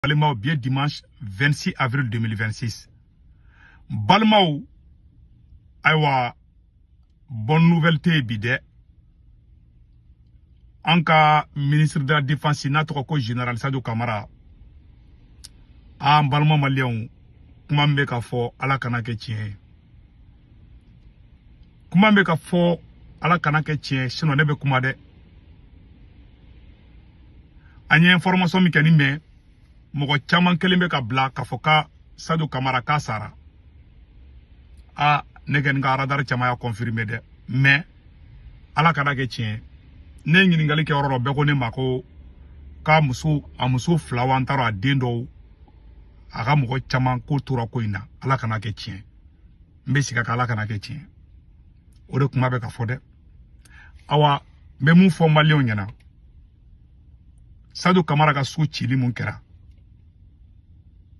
Balmao bien dimanche 26 avril 2026. Balmao aywa bonne nouvelle te bide. Anka ministre de la Défense natoko général Sadou Kamara. Balmao malien kuma mbe ka fo ala kana ke tien. Kuma mbe ka fo ala kana ke tien sinon ne be kuma de. Anya information mi kani me mogo chaman kelimbe ka bla ka foka Sadou Kamara ka sara negen nga radar chama ya confirmer de mais ala kada ke tien ne ngini ngali ke ororo be ko ne mako ka muso flawan taro adendo aga mogo chaman ko tura ko ina ala kana ke tien mbe sika ala kana ke tien o de kuma be ka fode awa be mun fo malion nyana Sadou Kamara ka su chili mun kera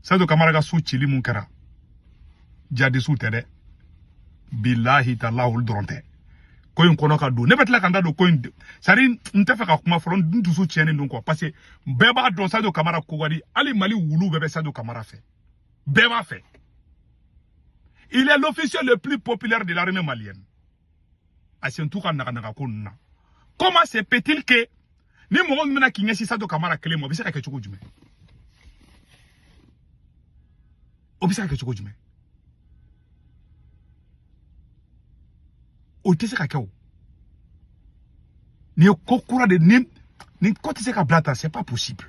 Sadou Kamara ka su chili mun kera jadi su tede billahi ta'allahu dronte ko yin kono ka do ne betla kanda do ko yin sari ntefa ka kuma fron duntu su tiene ndon ko parce que beba don Sadou Kamara ko wadi ali mali wulu bebe Sadou Kamara fait beba fait il est l'officier le plus populaire de l'armée malienne asentu ka naka ko nna comment se peut-il que ni mo ngina kinyesi Sadou Kamara kele mo bisa ka chuko jume obisa ka chuko jume o tese ka kaw ni kokura de ni ko tese ka blata c'est pas possible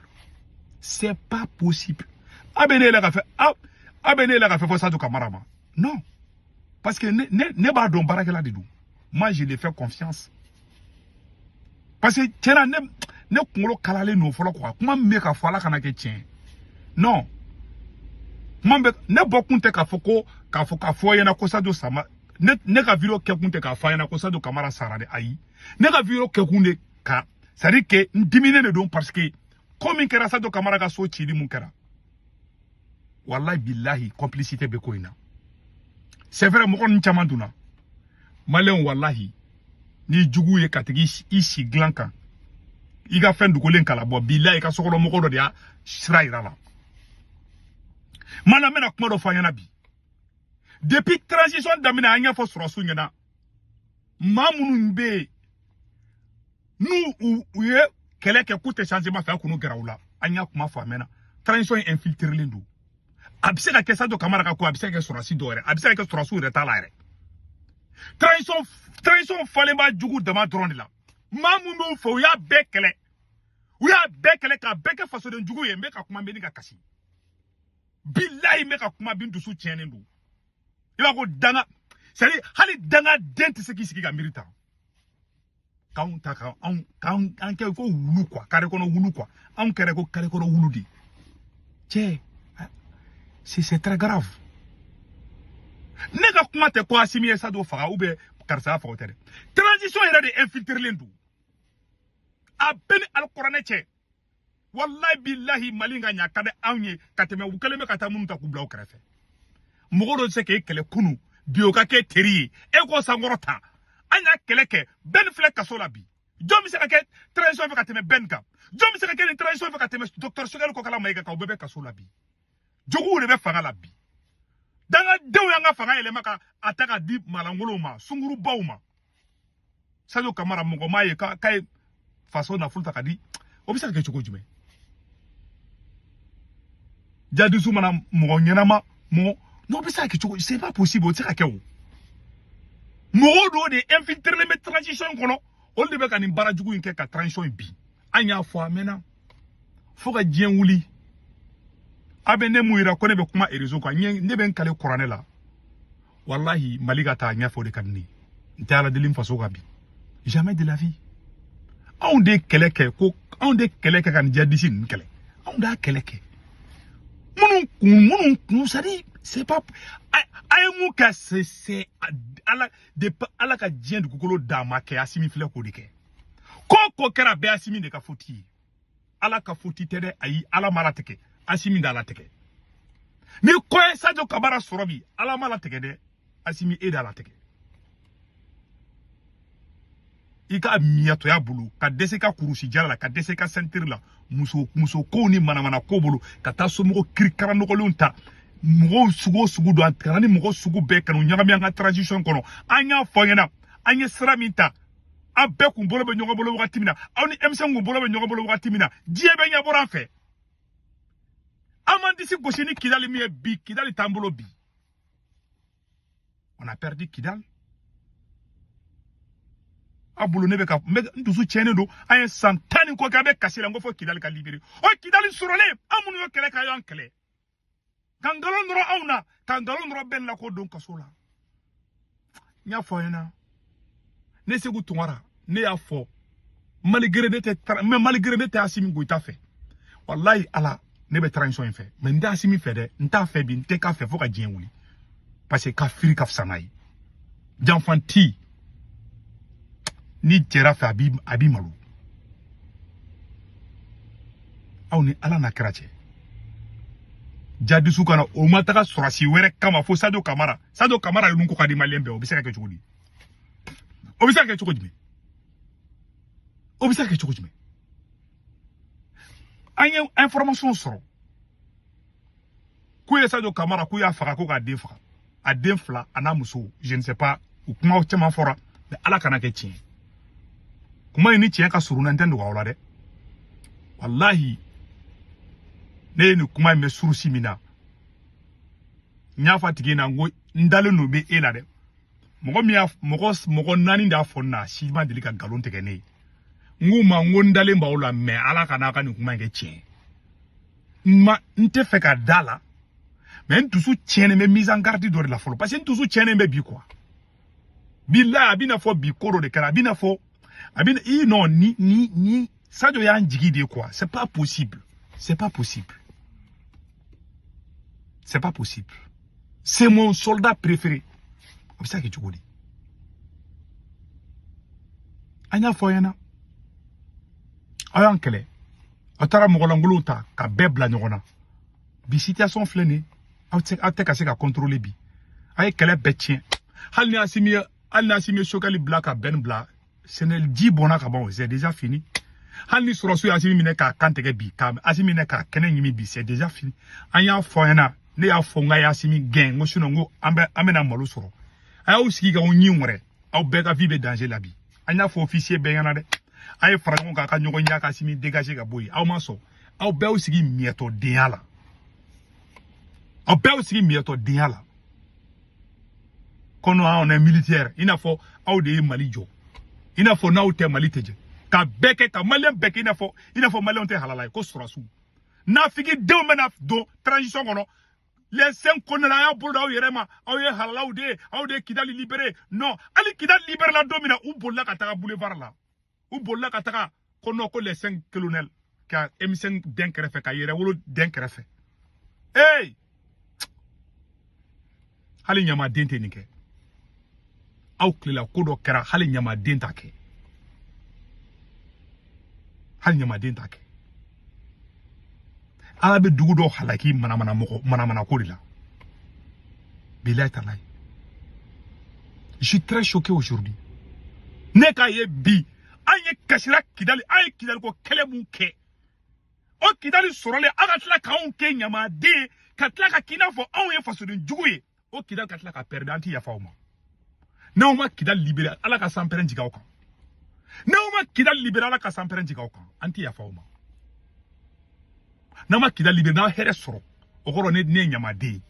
abene la ka fait pour Sadou Kamara ma non parce que ne ba don baraka la dedou moi je lui fais confiance parce que tiena ne kungolo kalale no folo quoi kuma me ka fala kana ke tien non mambe ne bokunte ka foko ka fo yana ko Sadou sama ne ka video ke kunte ka fa yana ko Sadou Kamara sara de ayi ne ka video ke kunde ka sari ke ndimine ne don parce que comme kera Sadou Kamara ka so chidi mun kera wallahi billahi complicité be ko ina c'est vrai mo kon chamanduna malen wallahi ni jugu ye katigi isi glanka iga fendu ko len kala bo billahi ka sokolo mo ko do dia siraira la mana mena kuma do fanya bi depuis transition damina anya fo surasu nyana mamunu mbe nu uye keleke kute changement fa kunu garaula anya kuma fa mena transition infiltrer lendu abiseka ke Sadou Kamara ka ko abiseka surasi dore abiseka ke surasu reta la re transition fallait ba jugu dama drone la mamunu fo ya bekele ka beke faso de jugu ye mbeka kuma mbeni ka kasi billahi meka kuma bintu su tiene ndu iba ko danga sari hali danga denti siki ga milita kaunta ka an ke ko wulu kwa kare kono wulu kwa an kare kono wulu di che c'est très grave nega kuma te ko asimi Sadou faga ou be karsa fa hotere transition era de infiltrer lendu a ben alquran che wallahi billahi malinga nya kade anye kateme wukale me kata munta kubla o krefe mogoro se ke kele kunu bioka ke teri e ko sangorota anya keleke ben fle kasola bi jomi se ke transition fe kateme benka jomi se ke transition fe kateme docteur Sugal ko kala maiga ka bebe kasola bi jogu ne be fanga la bi danga dew yanga fanga ele maka ataka di malangolo ma sunguru bauma Sadou Kamara mogo maye kai façon na fulta kadi obisa ke choko jume jadi su mana mogo nyenama mo no bisa ke choko c'est pas possible o tsaka kewo mogo do de infiltrer les transition kono on de be kan bara jugu nke ka transition bi anya fo amena fo ga dien wuli abene muira ko ne be kuma erizo ko ne be nkale qur'ane la wallahi maliga ta nya fo de kanni ntala de lim faso gabi jamais de la vie on de keleke kan jadisi nkele on da keleke munu sari c'est pas ay mu ka c'est ala ka dien du kokolo dama ke asimi fle ko dike ko kera be asimi de ka foti ala ka foti tede ayi ala mala teke asimi da la teke ni ko Sadou Kamara sorobi ala mala teke de asimi e da la teke kika miyato ya bulu ka dese ka kurusi jala la ka dese ka sentir la muso ko ni manamana ko bulu ka ta so mo kirikara no ko lunta mo sugu do antara ni mo sugu be kanu nyagami anga transition kono anya foyena anya sramita abe kun bolo be nyogo bolo wakati mina awni emsen kun bolo be nyogo bolo wakati mina die be nya boran fe amandisi goshini Kidal mi bi Kidal tambolo bi on a perdu Kidal abulu nebe ka ndusu chene do ay santani ko ka be kasira ngo fo Kidal ka libéré o Kidal surole amunu yo kele ka yo ankele kangalo ndro awna kangalo ndro ben la ko don kasola nya foyena ne segu tungara ne ya fo malgré ne te Assimi Goïta fait wallahi ala ne be transition fait mais nda Assimi fait de nta fait bi nte ka fait fo ka dien wuli parce que ka firi ka fsanayi janfanti ni tera fa abi malu awni ala na krache jadi sukana o mataka sorasi were kama fo Sadio Camara yunu ko kadi malembe o bisaka ke chukudi o bisaka ke chukudi anya information soro ku ya Sadio Camara ku ya faka ko ka defa a denfla anamuso je ne sais pas ou kuma chama fora mais ala kana ke chin kuma ni chin ka suruna ntendo wa wala de wallahi ne ni kuma me suru simina nya fatigi na ngo ndale no be ela de mogo nani da fonna si ma delika galon tegene nguma ngondale mbawla me ala kana ka ni kuma nge chin ma nte fe ka dala mais ntusu tiene me mise en garde de la folo parce que ntusu tiene me bi quoi billahi abina fo bi koro de kara abina fo abina non ni Sadio ya njigi de quoi c'est pas possible c'est mon soldat préféré obisa ke chukudi anya foyana ayankele atara mogolangulu ta ka bebla nyogona bi situation flene awte ka se ka contrôler bi ay kele betien hal ni Assimi Sokali black a ben bla senel di bona ka bon c'est déjà fini hal ni sorosu Assimi mine ka kantege bi ka Assimi ne ka kenen yimi bi c'est déjà fini anya foyana ne ya fonga ya Assimi gen ngo sino ngo amena malu soro ay o sigi ga onyi nwere aw be ka vibe danger la bi anya fo officier be yana de ay frango ka nyogo nya ka Assimi dégager ka boy aw maso aw be o sigi mieto diala aw be o sigi mieto diala kono on est militaire ina fo aw de Mali jo ina fo na o te Mali teje ka beke ka Malien beke ina fo Malien te halala ko surasu na figi de mena do transition kono les 5 kono la ya bolda o yerema aw ye halala aw de Kidal libéré non ali Kidal libéré la domina ou bolla ka taka boulevard la ou bolla ka taka kono ko les 5 colonels ka M5 denkerefe ka yere wolo denkerefe hey hali nyama dente nike aw klela kodo kera hali nyama denta ke ala be dugu do halaki manamana ko dila billahi talay je suis très choqué aujourd'hui ne ka ye bi anye kasira Kidal ko kele mun ke o Kidal sorole aga tla ka on ke nyama de ka tla ka kina fo on ye faso de juguye o Kidal ka tla ka perdre anti ya fauma na o ma Kidal libéré ala ka samperen jiga o kan na o ma Kidal libéré ala ka samperen jiga o kan anti ya fauma na ma Kidal libéré na here soro o goro ne nyama de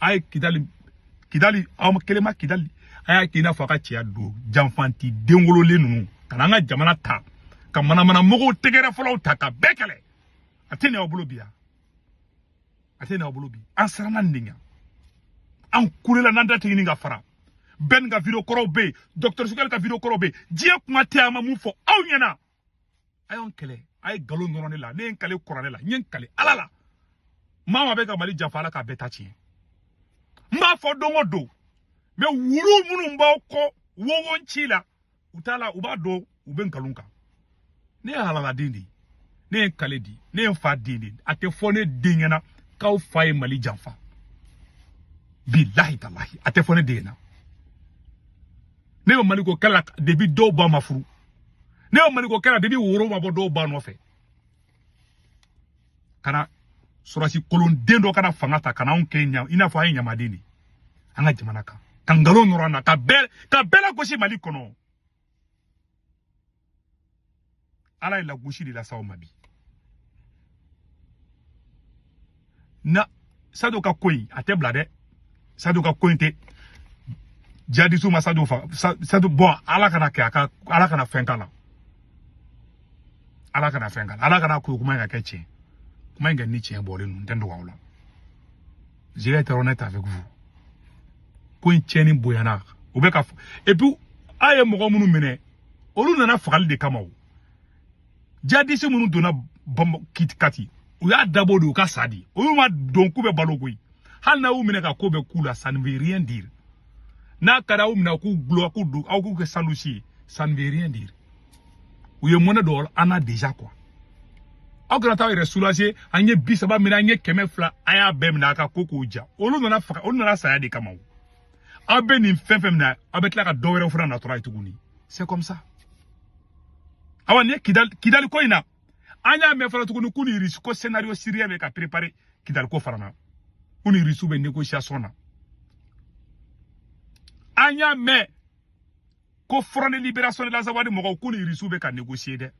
ay Kidal aw kelema Kidal ay kina fo ka tia do janfanti dengolo le nunu kana nga jamana ta ka mana mogo tegere folo ta ka bekele atene obulobia ansarana ndinga an kulela nanda tegini nga fara ben ga video korobe docteur Sokali ka video korobe die kuma te ama mu fo aw nyana ayon kele ay galo nonone la ne kale korane la nyen kale alala mama be ka Mali jafala ka beta chi mba fo dongo do me wuru munu mba ko wowon chila utala uba do uben kalunka ne halala dindi ne kale di ne fa dindi ate fone dingena kaw fay Mali janfa billahi tallahi ate fone dingena ne yo maliko kala debi do ba mafuru ne yo maliko kala debi woro ma bo do ba no fe kana surasi kolon dendo kana fangata kana on kenya ina fo ay nyamadini anga jamana kan kangalo norana ka bela gosi mali kono ala ila gosi de la sawo mabi na sado ka koyi ate blade sado ka kointe jadi suma sado fa sado bon ala kana ke aka ala kana fenkala ala kana ko kuma ga keche kuma ga ni chien bolé nous ndendo wala je vais être honnête avec vous ko cheni boyana obeka et puis aye mo munu mene olu nana fagal de kamaw jadi se munu dona bom kitkati o ya dabo do ka sadi o ma don ku be balogoyi hal na u mene ka ko be kula ça ne veut rien dire na kada u mena ku glo ku do au ku ke salusi ça ne veut rien dire ou ye mona do ana déjà quoi au grand temps il soulagé anye bisaba mina anye kemefla aya bem na ka koko ja olu nana faka olu nana saya de kamaw abeni fem na abetla ka dowere fura na tora ituguni c'est comme ça awani kidal ko ina anya me fara tukunu kuni risiko scénario syrien be ka préparer kidal ko farana kuni risu be négociation na anya me ko front de libération de la zawadi mo kuni risu be ka négocier de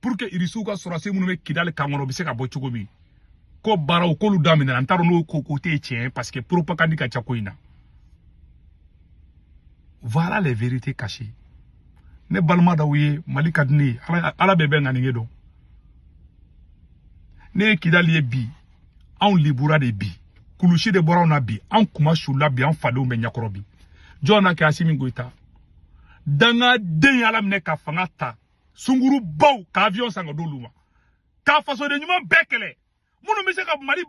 pour que risu ka sora se munu be kidal kangono be se ka bo chugomi ko baraw ko lu damina antaro no ko côté tien parce que propagande ka chako ina. Voilà les vérités cachées. Ne balma da wuye mali kadni ala bebe ngani ngedo. Ne kidali bi an libura de bi kulushi de bora na bi an kuma shula bi an fado me nyakorobi jona ka asimi goita danga den ala mne ka fangata sunguru baw ka avion sanga doluma ka faso de nyuma bekele munu mi se ka mali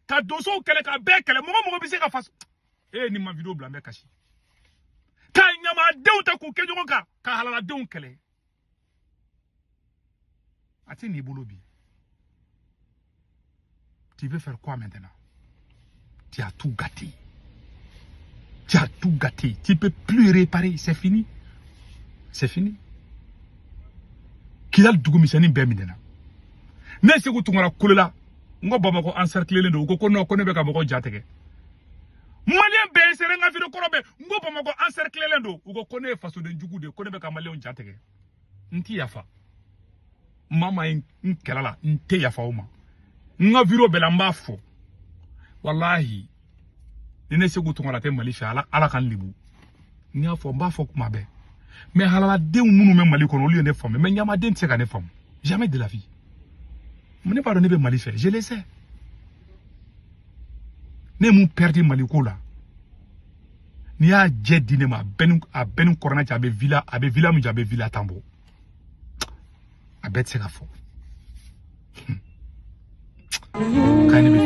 ka doso kele ka bekele mo bi se ka faso ni ma video blambe kashi ka nyama deuta ku kejo ka halala deun kele ati ni bolobi. Tu veux faire quoi maintenant? Tu as tout gâté. Tu as tout gâté. Tu ne peux plus réparer. C'est fini. C'est fini. Qui a le dougoumissani bemidena? Ne se tu ngara kulela. Ngo bamako encercler lendo ko no ko ne be ka bako jatege. Malien be serenga fi ko robe ngo bamako encercler lendo ko kone faso de njugu de ko ne be ka malien jatege. Nti yafa. Mama in kelala nte yafa uma. Nga viro belamba fo wallahi nene segu tongala te mali fa ala kan libu nya fo mba fo kuma be mais halala de munu me mali kono li ne fam mais nyama de ntse ka ne fam jamais de la vie me ne pas donner be mali fa je le sais ne mu perdu mali ko la ni a je dine ma benu corona ja be villa mu ja be villa tambo abet se ka fo kind of